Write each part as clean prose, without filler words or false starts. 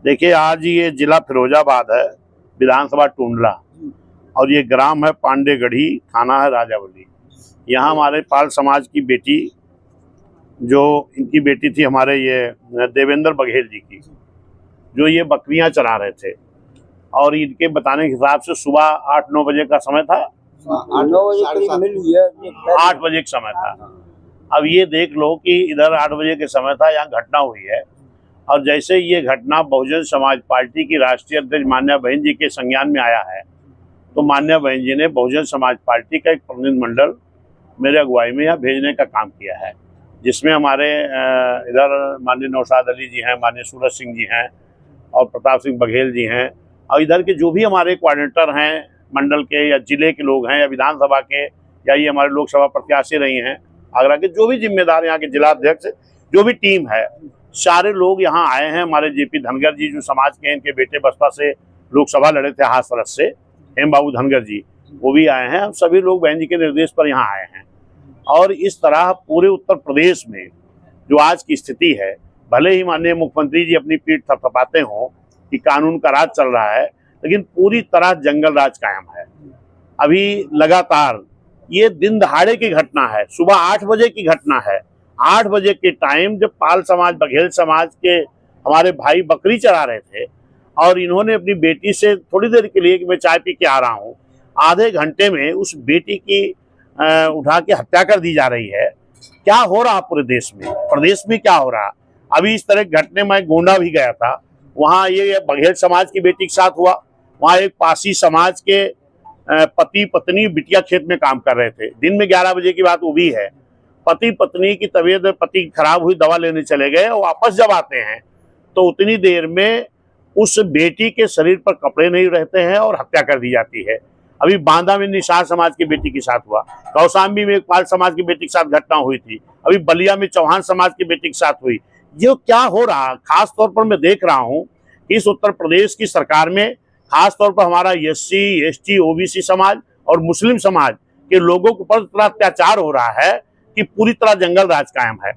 देखिए, आज ये जिला फिरोजाबाद है, विधानसभा टुंडला, और ये ग्राम है पांडेगढ़ी, थाना है राजावली। यहाँ हमारे पाल समाज की बेटी, जो इनकी बेटी थी हमारे ये देवेंद्र बघेल जी की, जो ये बकरियां चरा रहे थे, और इनके बताने के हिसाब से सुबह 8-9 बजे का समय था, 8 बजे का समय था। अब ये देख लो कि इधर 8 बजे के समय था, यहाँ घटना हुई है। और जैसे ये घटना बहुजन समाज पार्टी की राष्ट्रीय अध्यक्ष मान्या बहन जी के संज्ञान में आया है, तो मान्या बहन जी ने बहुजन समाज पार्टी का एक प्रतिनिधिमंडल मेरे अगुवाई में यहाँ भेजने का काम किया है, जिसमें हमारे इधर माननीय नौशाद अली जी हैं, माननीय सूरज सिंह जी हैं, और प्रताप सिंह बघेल जी हैं, और इधर के जो भी हमारे कोऑर्डिनेटर हैं मंडल के या जिले के लोग हैं या विधानसभा के, या ये हमारे लोकसभा प्रत्याशी रही हैं आगरा के, जो भी जिम्मेदार यहाँ के जिला अध्यक्ष, जो भी टीम है, सारे लोग यहाँ आए हैं। हमारे जेपी धनगर जी जो समाज के हैं, इनके बेटे बसपा से लोकसभा लड़े थे हाथरस से, हेम बाबू धनगर जी, वो भी आए हैं। सभी लोग बहन जी के निर्देश पर यहाँ आए हैं। और इस तरह पूरे उत्तर प्रदेश में जो आज की स्थिति है, भले ही माननीय मुख्यमंत्री जी अपनी पीठ थपथपाते हों कि कानून का राज चल रहा है, लेकिन पूरी तरह जंगल राज कायम है। अभी लगातार ये दिन दहाड़े की घटना है, सुबह 8 बजे की घटना है। 8 बजे के टाइम जब पाल समाज, बघेल समाज के हमारे भाई बकरी चरा रहे थे, और इन्होंने अपनी बेटी से थोड़ी देर के लिए कि मैं चाय पी के आ रहा हूँ, आधे घंटे में उस बेटी की उठा के हत्या कर दी जा रही है। क्या हो रहा पूरे देश में, प्रदेश में क्या हो रहा। अभी इस तरह घटने में गोंडा भी गया था, वहाँ ये बघेल समाज की बेटी के साथ हुआ। वहाँ एक पासी समाज के पति पत्नी बिटिया खेत में काम कर रहे थे, दिन में 11 बजे की बात वो भी है। पति पत्नी की तबीयत, पति खराब हुई, दवा लेने चले गए, और वापस जब आते हैं तो उतनी देर में उस बेटी के शरीर पर कपड़े नहीं रहते हैं और हत्या कर दी जाती है। अभी बांदा में निषाद समाज की बेटी के साथ हुआ, कौशाम्बी में एक पाल समाज की बेटी के साथ घटना हुई थी, अभी बलिया में चौहान समाज की बेटी के साथ हुई। ये क्या हो रहा, खास तौर पर मैं देख रहा हूँ इस उत्तर प्रदेश की सरकार में, खास तौर पर हमारा SC ST OBC समाज और मुस्लिम समाज के लोगों के ऊपर इतना अत्याचार हो रहा है कि पूरी तरह जंगल राज कायम है।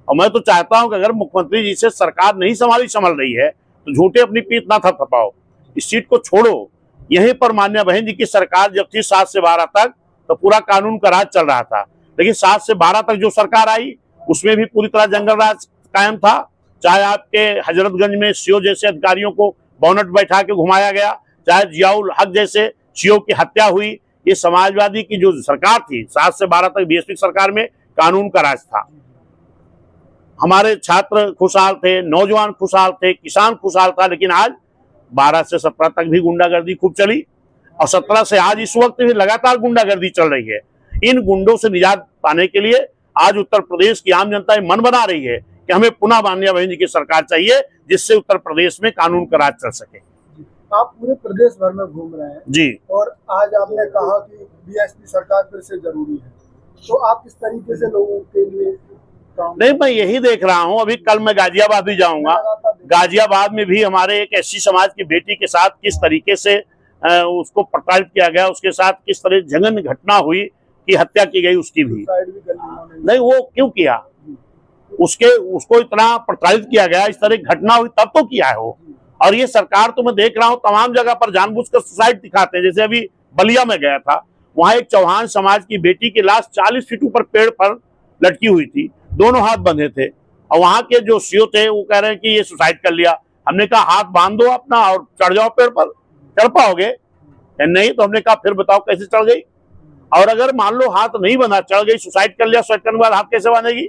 और मैं तो चाहता हूं कि अगर मुख्यमंत्री जी से सरकार नहीं संभल रही है, तो झूठे अपनी पीठ ना थपथपाओ, इस सीट को छोड़ो। यहीं पर मान्या बहन जी की सरकार जब थी 7 से 12 तक, तो पूरा कानून का राज चल रहा था, लेकिन 7 से 12 तक जो सरकार आई उसमें भी पूरी तरह जंगल राज कायम था। चाहे आपके हजरतगंज में CO जैसे अधिकारियों को बोनट बैठा के घुमाया गया, चाहे जियाउल हक जैसे CO की हत्या हुई, ये समाजवादी की जो सरकार थी 7 से 12 तक BSP सरकार में कानून का राज था। हमारे छात्र खुशहाल थे, नौजवान खुशहाल थे, किसान खुशहाल था। लेकिन आज 12 से 17 तक भी गुंडागर्दी खूब चली, और 17 से आज इस वक्त भी लगातार गुंडागर्दी चल रही है। इन गुंडों से निजात पाने के लिए आज उत्तर प्रदेश की आम जनता मन बना रही है कि हमें पुनः मान्या बहन जी की सरकार चाहिए, जिससे उत्तर प्रदेश में कानून का राज चल सके। आप पूरे प्रदेश भर में घूम रहे हैं जी, और आज आपने कहा कि BSP सरकार फिर से जरूरी है, तो आप किस तरीके से लोगों के लिए नहीं, मैं यही देख रहा हूं। अभी कल मैं गाजियाबाद भी जाऊंगा। गाजियाबाद में भी हमारे एक SC समाज की बेटी के साथ किस तरीके से उसको प्रताड़ित किया गया, उसके साथ किस तरह जघन्य घटना हुई कि हत्या की गई, उसकी भी नहीं, वो क्यों किया, उसको इतना प्रताड़ित किया गया, इस तरह घटना हुई तब तो किया है वो। और ये सरकार तो मैं देख रहा हूँ तमाम जगह पर जानबूझकर सुसाइड दिखाते हैं। जैसे अभी बलिया में गया था, वहां एक चौहान समाज की बेटी की लाश 40 फीट ऊपर पेड़ पर लटकी हुई थी, दोनों हाथ बंधे थे, और वहां के जो CO थे वो कह रहे हैं कि ये सुसाइड कर लिया। हमने कहा हाथ बांध दो अपना और चढ़ जाओ पेड़ पर, चढ़ पाओगे? नहीं, तो हमने कहा फिर बताओ कैसे चढ़ गई। और अगर मान लो हाथ नहीं बंधा, चढ़ गई, सुसाइड कर लिया, सुसाइड करने के बाद हाथ कैसे बांधेगी?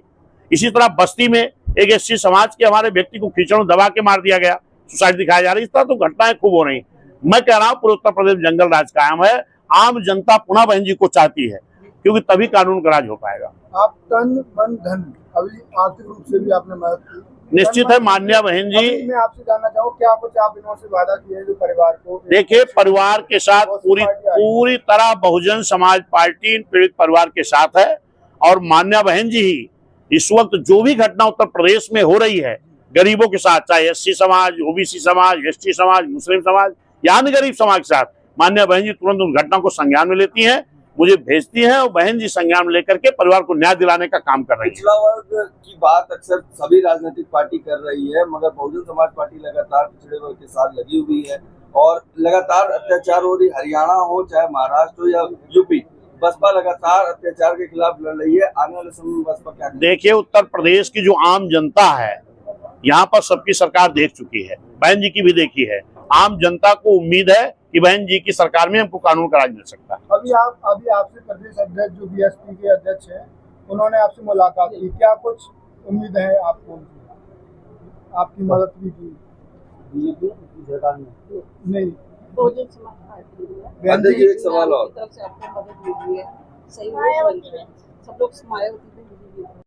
इसी तरह बस्ती में एक SC समाज के हमारे व्यक्ति को खींचड़ों दबा के मार दिया गया, सुसाइड दिखाया जा रहा है। इस तरह तो घटनाएं खूब हो रही। मैं कह रहा हूँ पूरे उत्तर प्रदेश जंगल राज कायम है। आम जनता पुनः बहन जी को चाहती है, क्योंकि तभी कानून का राज हो पाएगा। आप तन मन धन, अभी आर्थिक रूप से भी आपने मदद की, निश्चित है मान्या बहन जी। मैं आपसे जानना चाहूँ क्या कुछ आप इनसे वादा किए हैं जो परिवार को? देखिए, परिवार के साथ पूरी तरह बहुजन समाज पार्टी पीड़ित परिवार के साथ है, और मान्या बहन जी ही इस वक्त जो भी घटना उत्तर प्रदेश में हो रही है गरीबों के साथ, चाहे SC समाज, OBC समाज, ST समाज, मुस्लिम समाज या अन्य गरीब समाज के साथ, मान्या बहन जी तुरंत उस घटना को संज्ञान में लेती हैं, मुझे भेजती हैं और बहन जी संज्ञान में लेकर के परिवार को न्याय दिलाने का काम कर रही है। पिछड़ा वर्ग की बात अक्सर सभी राजनीतिक पार्टी कर रही है, मगर बहुजन समाज पार्टी लगातार पिछड़े वर्ग के साथ लगी हुई है और लगातार अत्याचार हो रही, हरियाणा हो चाहे महाराष्ट्र हो या यूपी, बसपा लगातार अत्याचार के खिलाफ लड़ रही है। आने वाले समय में बसपा क्या करेगी? देखिए, उत्तर प्रदेश की जो आम जनता है, यहाँ पर सबकी सरकार देख चुकी है, बहन जी की भी देखी है। आम जनता को उम्मीद है कि बहन जी की सरकार में हमको कानून का राज मिल सकता है। अभी आपसे प्रदेश अध्यक्ष जो बीएसपी के अध्यक्ष हैं, उन्होंने आपसे मुलाकात की, क्या कुछ उम्मीद है आपको आपकी मदद भी की? बीजेपी सरकार में नहीं, बहुजन समाज पार्टी है। अध्यक्ष जी, एक सवाल और, तरफ से आपको मदद मिली है, सही है, सब लोग मायावती पे मिली है।